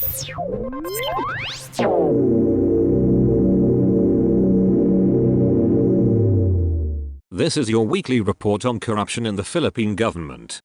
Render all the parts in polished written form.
This is your weekly report on corruption in the Philippine government.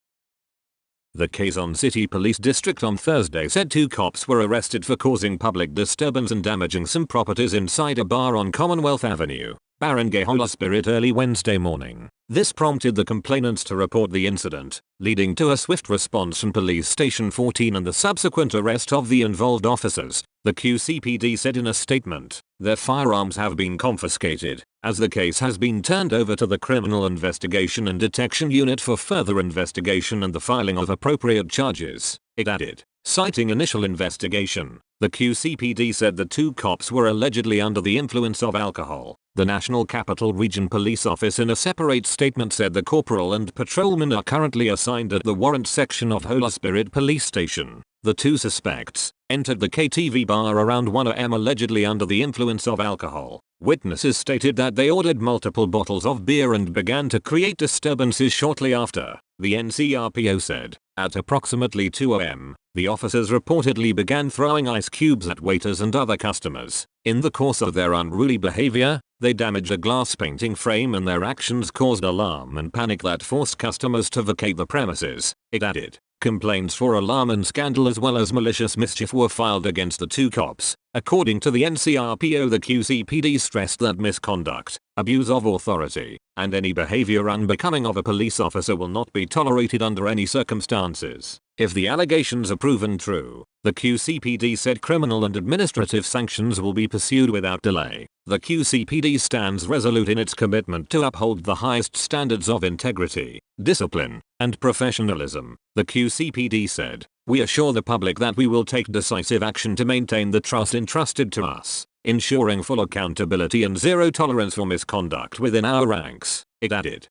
The Quezon City Police District on Thursday said 2 cops were arrested for causing public disturbance and damaging some properties inside a bar on Commonwealth Avenue, Barangay Holy Spirit early Wednesday morning. This prompted the complainants to report the incident, leading to a swift response from Police Station 14 and the subsequent arrest of the involved officers, the QCPD said in a statement. Their firearms have been confiscated, as the case has been turned over to the Criminal Investigation and Detection Unit for further investigation and the filing of appropriate charges, it added. Citing initial investigation, the QCPD said the 2 cops were allegedly under the influence of alcohol. The National Capital Region Police Office in a separate statement said the corporal and patrolman are currently assigned at the warrant section of Holy Spirit Police Station. The 2 suspects entered the KTV bar around 1 AM allegedly under the influence of alcohol. Witnesses stated that they ordered multiple bottles of beer and began to create disturbances shortly after, the NCRPO said. At approximately 2 AM, the officers reportedly began throwing ice cubes at waiters and other customers. In the course of their unruly behavior, they damaged a glass painting frame and their actions caused alarm and panic that forced customers to vacate the premises, it added. Complaints for alarm and scandal as well as malicious mischief were filed against the 2 cops. According to the NCRPO, the QCPD stressed that misconduct, abuse of authority, and any behavior unbecoming of a police officer will not be tolerated under any circumstances. If the allegations are proven true, the QCPD said criminal and administrative sanctions will be pursued without delay. The QCPD stands resolute in its commitment to uphold the highest standards of integrity, discipline, and professionalism, the QCPD said. We assure the public that we will take decisive action to maintain the trust entrusted to us, ensuring full accountability and zero tolerance for misconduct within our ranks, it added.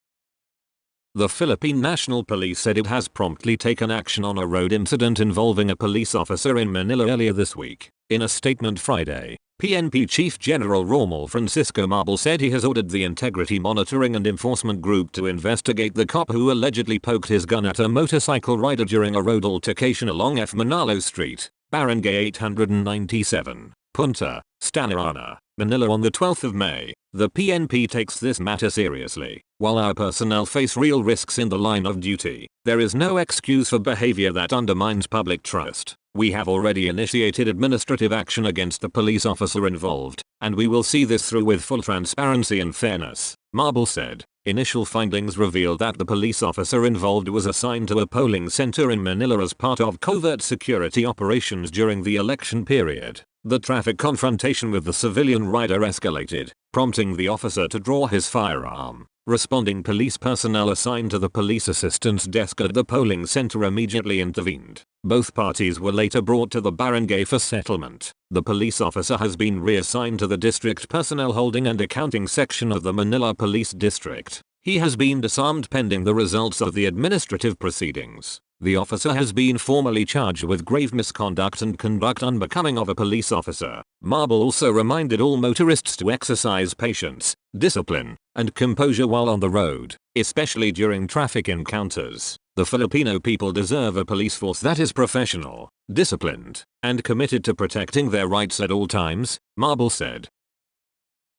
The Philippine National Police said it has promptly taken action on a road incident involving a police officer in Manila earlier this week. In a statement Friday, PNP Chief General Romuald Francisco Mabel said he has ordered the Integrity Monitoring and Enforcement Group to investigate the cop who allegedly poked his gun at a motorcycle rider during a road altercation along F. Manalo Street, Barangay 897, Punta, Stanarana, Manila on the 12th of May. The PNP takes this matter seriously. While our personnel face real risks in the line of duty, there is no excuse for behavior that undermines public trust. We have already initiated administrative action against the police officer involved, and we will see this through with full transparency and fairness, Mabel said. Initial findings revealed that the police officer involved was assigned to a polling center in Manila as part of covert security operations during the election period. The traffic confrontation with the civilian rider escalated, prompting the officer to draw his firearm. Responding police personnel assigned to the police assistance desk at the polling center immediately intervened. Both parties were later brought to the barangay for settlement. The police officer has been reassigned to the district personnel holding and accounting section of the Manila Police District. He has been disarmed pending the results of the administrative proceedings. The officer has been formally charged with grave misconduct and conduct unbecoming of a police officer. Mabel also reminded all motorists to exercise patience, discipline, and composure while on the road, especially during traffic encounters. The Filipino people deserve a police force that is professional, disciplined, and committed to protecting their rights at all times, Mabel said.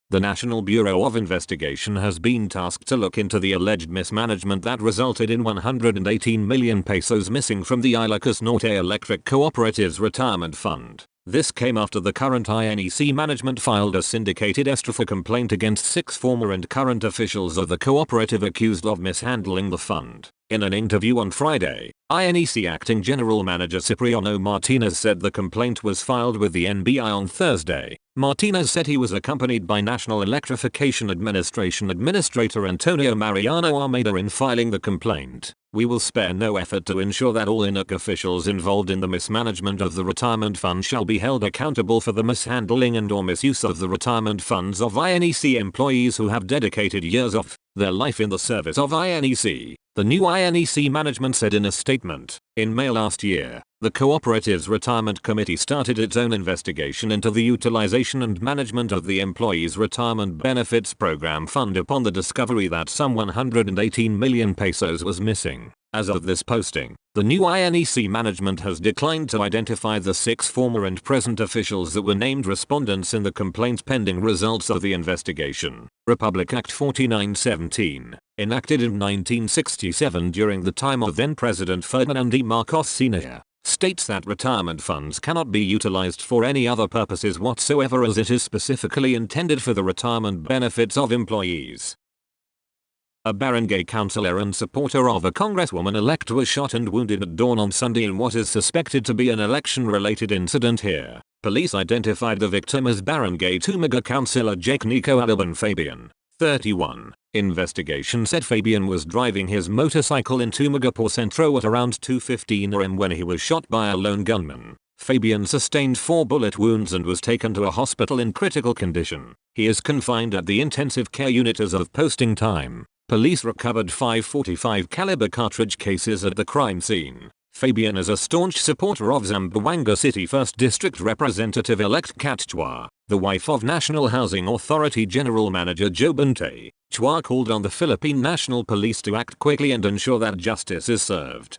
The National Bureau of Investigation has been tasked to look into the alleged mismanagement that resulted in 118 million pesos missing from the Ilocos Norte Electric Cooperative's retirement fund. This came after the current INEC management filed a syndicated ESTRFA complaint against 6 former and current officials of the cooperative accused of mishandling the fund. In an interview on Friday, INEC Acting General Manager Cipriano Martinez said the complaint was filed with the NBI on Thursday. Martinez said he was accompanied by National Electrification Administration Administrator Antonio Mariano Almeida in filing the complaint. We will spare no effort to ensure that all INEC officials involved in the mismanagement of the retirement fund shall be held accountable for the mishandling and/or misuse of the retirement funds of INEC employees who have dedicated years of their life in the service of INEC, the new INEC management said in a statement. In May last year, The cooperative's retirement committee started its own investigation into the utilization and management of the employees' retirement benefits program fund upon the discovery that some 118 million pesos was missing. As of this posting, the new INEC management has declined to identify the 6 former and present officials that were named respondents in the complaint pending results of the investigation. Republic Act 4917, enacted in 1967 during the time of then-President Ferdinand E. Marcos Sr., states that retirement funds cannot be utilized for any other purposes whatsoever as it is specifically intended for the retirement benefits of employees. A barangay councillor and supporter of a congresswoman-elect was shot and wounded at dawn on Sunday in what is suspected to be an election-related incident here. Police identified the victim as Barangay Tumaga councillor Jake Nico Alban Fabian, 31. Investigation said Fabian was driving his motorcycle in Tumaga por Centro at around 2:15 am when he was shot by a lone gunman. Fabian sustained 4 bullet wounds and was taken to a hospital in critical condition. He is confined at the intensive care unit as of posting time. Police recovered 5 .45 caliber cartridge cases at the crime scene. Fabian is a staunch supporter of Zamboanga City 1st District Representative-elect Kat Chua, the wife of National Housing Authority General Manager Joe Bante. Chua called on the Philippine National Police to act quickly and ensure that justice is served.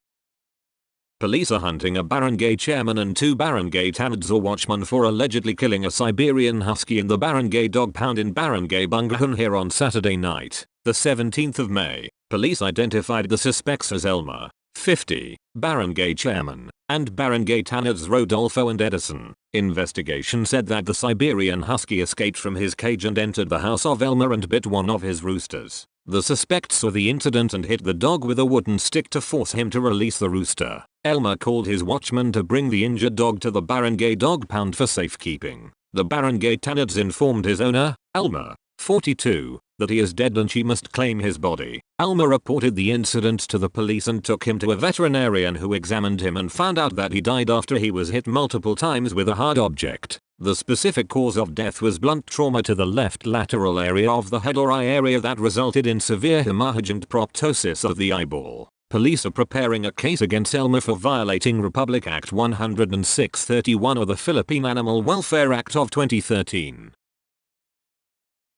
Police are hunting a barangay chairman and 2 barangay tanads or watchmen for allegedly killing a Siberian husky in the barangay dog pound in Barangay Bungahan here on Saturday night, the 17th of May. Police identified the suspects as Elmer, 50, barangay chairman, and barangay tanads Rodolfo and Edison. Investigation said that the Siberian husky escaped from his cage and entered the house of Elmer and bit one of his roosters. The suspect saw the incident and hit the dog with a wooden stick to force him to release the rooster. Elmer called his watchman to bring the injured dog to the barangay dog pound for safekeeping. The barangay tanads informed his owner, Elmer, 42, that he is dead and she must claim his body. Elmer reported the incident to the police and took him to a veterinarian who examined him and found out that he died after he was hit multiple times with a hard object. The specific cause of death was blunt trauma to the left lateral area of the head or eye area that resulted in severe hemorrhage and proptosis of the eyeball. Police are preparing a case against Elmer for violating Republic Act 106-31 or the Philippine Animal Welfare Act of 2013.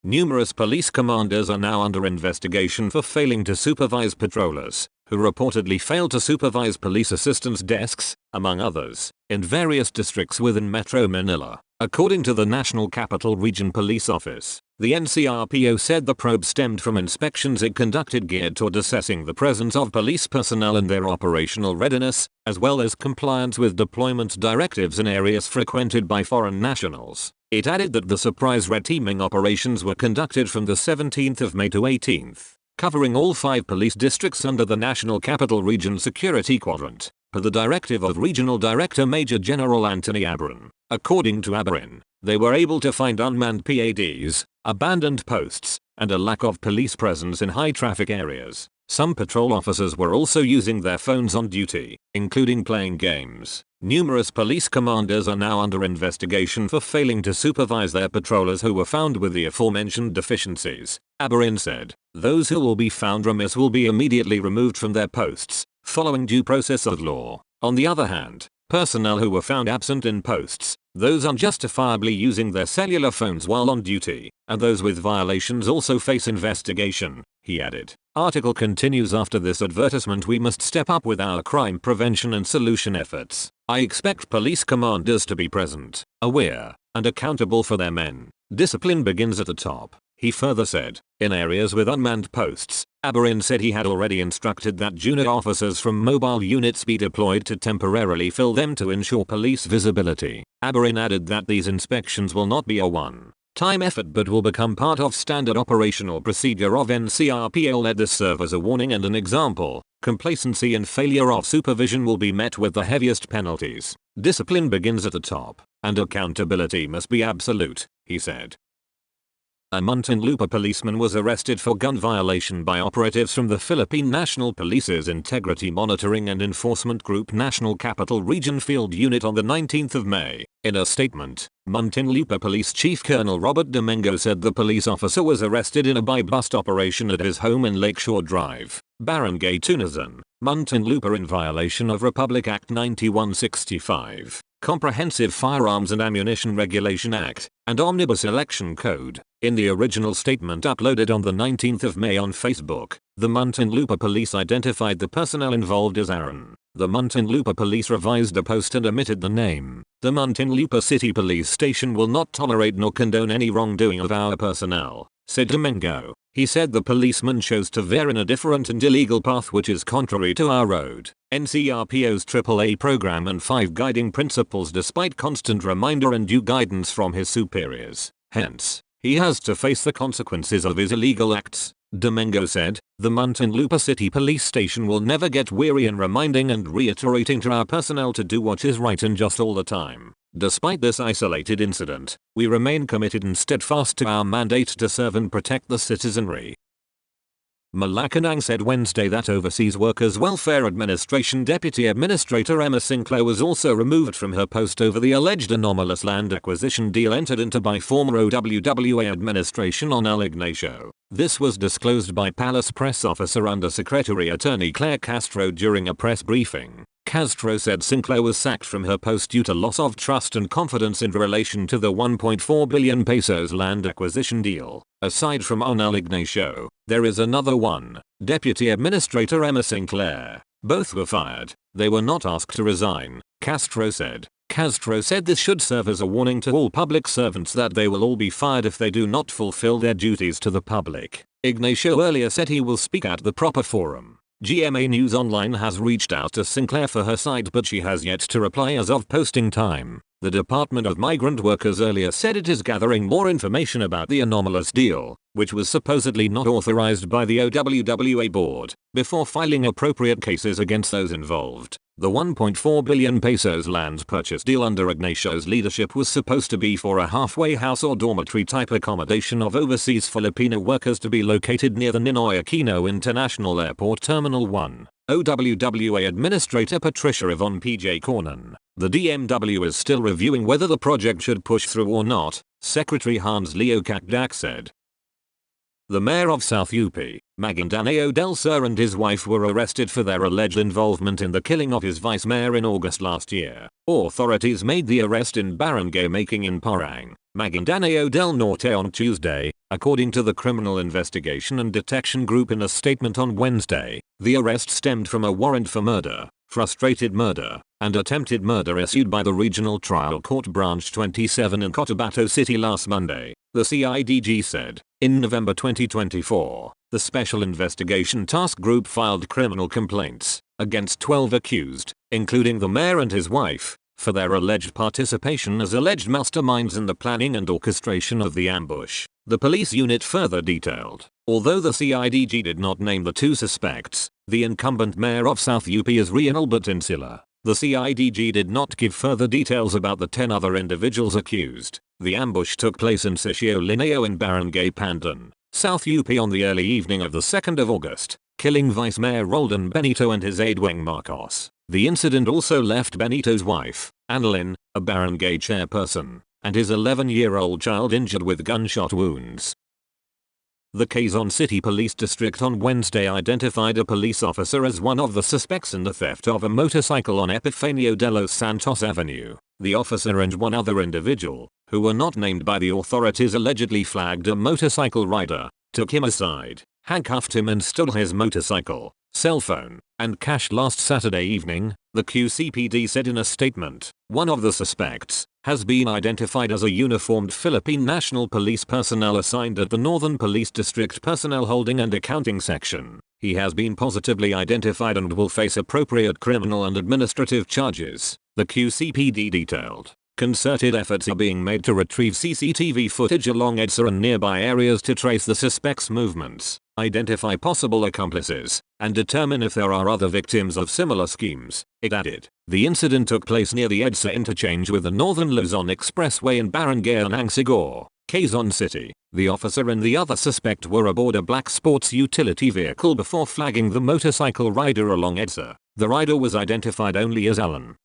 Numerous police commanders are now under investigation for failing to supervise patrollers, who reportedly failed to supervise police assistance desks, among others, in various districts within Metro Manila. According to the National Capital Region Police Office, the NCRPO said the probe stemmed from inspections it conducted geared toward assessing the presence of police personnel and their operational readiness, as well as compliance with deployment directives in areas frequented by foreign nationals. It added that the surprise red teaming operations were conducted from the 17th of May to 18th, covering all 5 police districts under the National Capital Region Security Quadrant, per the directive of Regional Director Major General Anthony Abarin. According to Abarin, they were able to find unmanned PADs, abandoned posts, and a lack of police presence in high traffic areas. Some patrol officers were also using their phones on duty, including playing games. Numerous police commanders are now under investigation for failing to supervise their patrollers who were found with the aforementioned deficiencies. Abarin said, those who will be found remiss will be immediately removed from their posts, following due process of law. On the other hand, personnel who were found absent in posts, those unjustifiably using their cellular phones while on duty, and those with violations also face investigation, he added. Article continues after this advertisement we must step up with our crime prevention and solution efforts. I expect police commanders to be present, aware, and accountable for their men. Discipline begins at the top, he further said. In areas with unmanned posts, Abarin said he had already instructed that junior officers from mobile units be deployed to temporarily fill them to ensure police visibility. Abarin added that these inspections will not be a one-time effort but will become part of standard operational procedure of NCRPO. Let this serve as a warning and an example. Complacency and failure of supervision will be met with the heaviest penalties. Discipline begins at the top, and accountability must be absolute, he said. A Muntinlupa policeman was arrested for gun violation by operatives from the Philippine National Police's Integrity Monitoring and Enforcement Group National Capital Region Field Unit on the 19th of May. In a statement, Muntinlupa Police Chief Colonel Robert Domingo said the police officer was arrested in a buy-bust operation at his home in Lakeshore Drive, Barangay Tunasan, Muntinlupa in violation of Republic Act 9165, Comprehensive Firearms and Ammunition Regulation Act, and Omnibus Election Code. In the original statement uploaded on the 19th of May on Facebook, the Muntinlupa police identified the personnel involved as Aaron. The Muntinlupa police revised the post and omitted the name. The Muntinlupa City Police Station will not tolerate nor condone any wrongdoing of our personnel, said Domingo. He said the policeman chose to veer in a different and illegal path which is contrary to our road, NCRPO's AAA program and 5 guiding principles despite constant reminder and due guidance from his superiors. Hence, he has to face the consequences of his illegal acts. Domingo said, the Muntinlupa City Police Station will never get weary in reminding and reiterating to our personnel to do what is right and just all the time. Despite this isolated incident, we remain committed and steadfast to our mandate to serve and protect the citizenry. Malacanang said Wednesday that Overseas Workers Welfare Administration Deputy Administrator Emma Sinclair was also removed from her post over the alleged anomalous land acquisition deal entered into by former OWWA administration on El Ignacio. This was disclosed by Palace Press Officer Under Secretary Attorney Claire Castro during a press briefing. Castro said Sinclair was sacked from her post due to loss of trust and confidence in relation to the 1.4 billion pesos land acquisition deal. Aside from on El Ignacio, there is another one. Deputy Administrator Emma Sinclair. Both were fired. They were not asked to resign, Castro said. Castro said this should serve as a warning to all public servants that they will all be fired if they do not fulfill their duties to the public. Ignacio earlier said he will speak at the proper forum. GMA News Online has reached out to Sinclair for her side but she has yet to reply as of posting time. The Department of Migrant Workers earlier said it is gathering more information about the anomalous deal, which was supposedly not authorized by the OWWA board, before filing appropriate cases against those involved. The 1.4 billion pesos land purchase deal under Ignacio's leadership was supposed to be for a halfway house or dormitory type accommodation of overseas Filipino workers to be located near the Ninoy Aquino International Airport Terminal 1. OWWA Administrator Patricia Yvonne P.J. Cornan. The DMW is still reviewing whether the project should push through or not, Secretary Hans Leo Cacdac said. The mayor of South UP, Maguindanao del Sur and his wife were arrested for their alleged involvement in the killing of his vice mayor in August last year. Authorities made the arrest in barangay Making in Parang, Maguindanao del Norte on Tuesday, according to the Criminal Investigation and Detection Group in a statement on Wednesday. The arrest stemmed from a warrant for murder, frustrated murder, and attempted murder issued by the Regional Trial Court Branch 27 in Cotabato City last Monday, the CIDG said. In November 2024, the Special Investigation Task Group filed criminal complaints against 12 accused, including the mayor and his wife, for their alleged participation as alleged masterminds in the planning and orchestration of the ambush. The police unit further detailed, although the CIDG did not name the 2 suspects, the incumbent mayor of South UP is Rian Albert Insula. The CIDG did not give further details about the 10 other individuals accused. The ambush took place in Sitio Lineo in Barangay Pandan, South UP on the early evening of the 2nd of August, killing Vice Mayor Roldan Benito and his aide Weng Marcos. The incident also left Benito's wife, Annalyn, a barangay chairperson, and his 11-year-old child injured with gunshot wounds. The Quezon City Police District on Wednesday identified a police officer as one of the suspects in the theft of a motorcycle on Epifanio de los Santos Avenue. The officer and one other individual, who were not named by the authorities, allegedly flagged a motorcycle rider, took him aside, handcuffed him and stole his motorcycle, cell phone, and cash last Saturday evening, the QCPD said in a statement. One of the suspects has been identified as a uniformed Philippine National Police personnel assigned at the Northern Police District Personnel Holding and Accounting Section. He has been positively identified and will face appropriate criminal and administrative charges, the QCPD detailed. Concerted efforts are being made to retrieve CCTV footage along EDSA and nearby areas to trace the suspect's movements, identify possible accomplices, and determine if there are other victims of similar schemes, it added. The incident took place near the EDSA interchange with the Northern Luzon Expressway in Barangay Anangsigor, Quezon City. The officer and the other suspect were aboard a black sports utility vehicle before flagging the motorcycle rider along EDSA. The rider was identified only as Alan.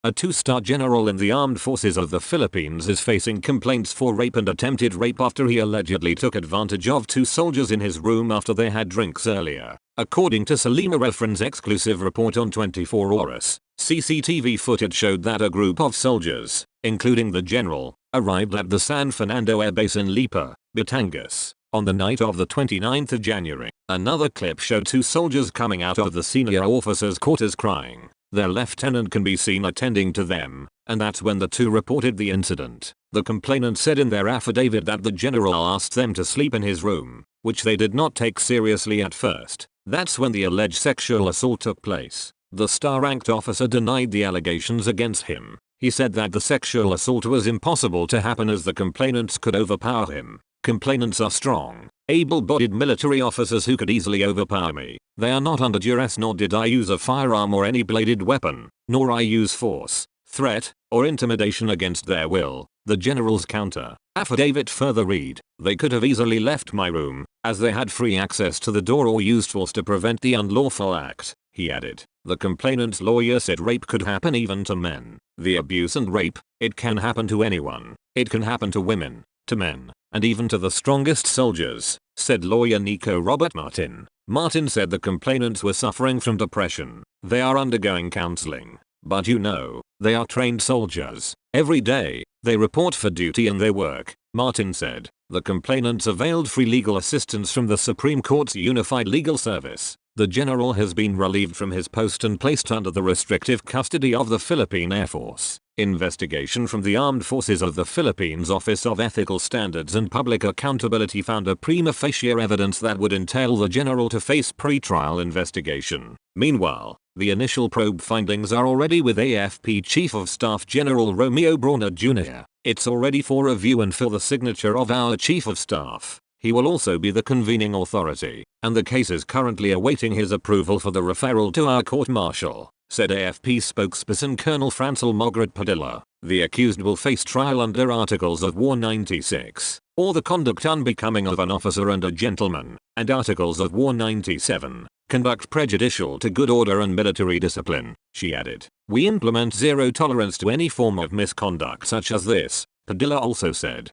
A 2-star general in the armed forces of the Philippines is facing complaints for rape and attempted rape after he allegedly took advantage of 2 soldiers in his room after they had drinks earlier. According to Salima Refren's exclusive report on 24 Horas, CCTV footage showed that a group of soldiers, including the general, arrived at the San Fernando Air Base in Lipa, Batangas, on the night of the 29th of January. Another clip showed two soldiers coming out of the senior officers' quarters crying. Their lieutenant can be seen attending to them, and that's when the two reported the incident. The complainant said in their affidavit that the general asked them to sleep in his room, which they did not take seriously at first. That's when the alleged sexual assault took place. The star-ranked officer denied the allegations against him. He said that the sexual assault was impossible to happen as the complainants could overpower him. Complainants are strong, able-bodied military officers who could easily overpower me. They are not under duress, nor did I use a firearm or any bladed weapon, nor I use force, threat, or intimidation against their will. The general's counter affidavit further read, they could have easily left my room, as they had free access to the door, or used force to prevent the unlawful act, he added. The complainant's lawyer said rape could happen even to men. The abuse and rape, it can happen to anyone. It can happen to women, to men, and even to the strongest soldiers, said lawyer Nico Robert Martin. Martin said the complainants were suffering from depression. They are undergoing counseling. But they are trained soldiers. Every day, they report for duty and they work, Martin said. The complainants availed free legal assistance from the Supreme Court's Unified Legal Service. The general has been relieved from his post and placed under the restrictive custody of the Philippine Air Force. Investigation from the Armed Forces of the Philippines Office of Ethical Standards and Public Accountability found a prima facie evidence that would entail the general to face pre-trial investigation. Meanwhile, the initial probe findings are already with AFP Chief of Staff General Romeo Brawner Jr. It's already for review and for the signature of our Chief of Staff. He will also be the convening authority, and the case is currently awaiting his approval for the referral to our court-martial, said AFP spokesperson Colonel Francel Margaret Padilla. The accused will face trial under Articles of War 96, or the conduct unbecoming of an officer and a gentleman, and Articles of War 97, conduct prejudicial to good order and military discipline, she added. We implement zero tolerance to any form of misconduct such as this, Padilla also said.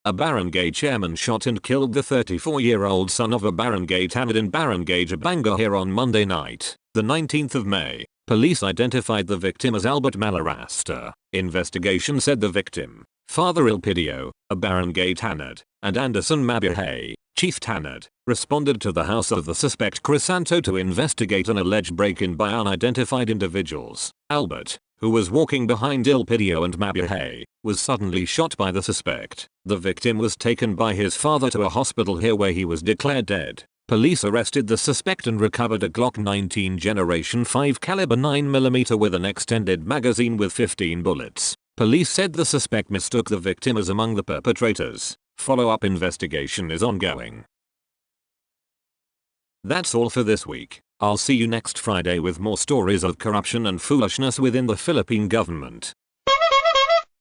A barangay chairman shot and killed the 34-year-old son of a barangay tanod in Barangay Jabanga on Monday night, the 19th of May. Police identified the victim as Albert Malarasta. Investigation said the victim, Father Ilpidio, a barangay tanod, and Anderson Mabuhay, chief tanod, responded to the house of the suspect Crisanto to investigate an alleged break-in by unidentified individuals. Albert, who was walking behind Ilpidio and Mabuhay, was suddenly shot by the suspect. The victim was taken by his father to a hospital here where he was declared dead. Police arrested the suspect and recovered a Glock 19 Generation 5 caliber 9mm with an extended magazine with 15 bullets. Police said the suspect mistook the victim as among the perpetrators. Follow-up investigation is ongoing. That's all for this week. I'll see you next Friday with more stories of corruption and foolishness within the Philippine government.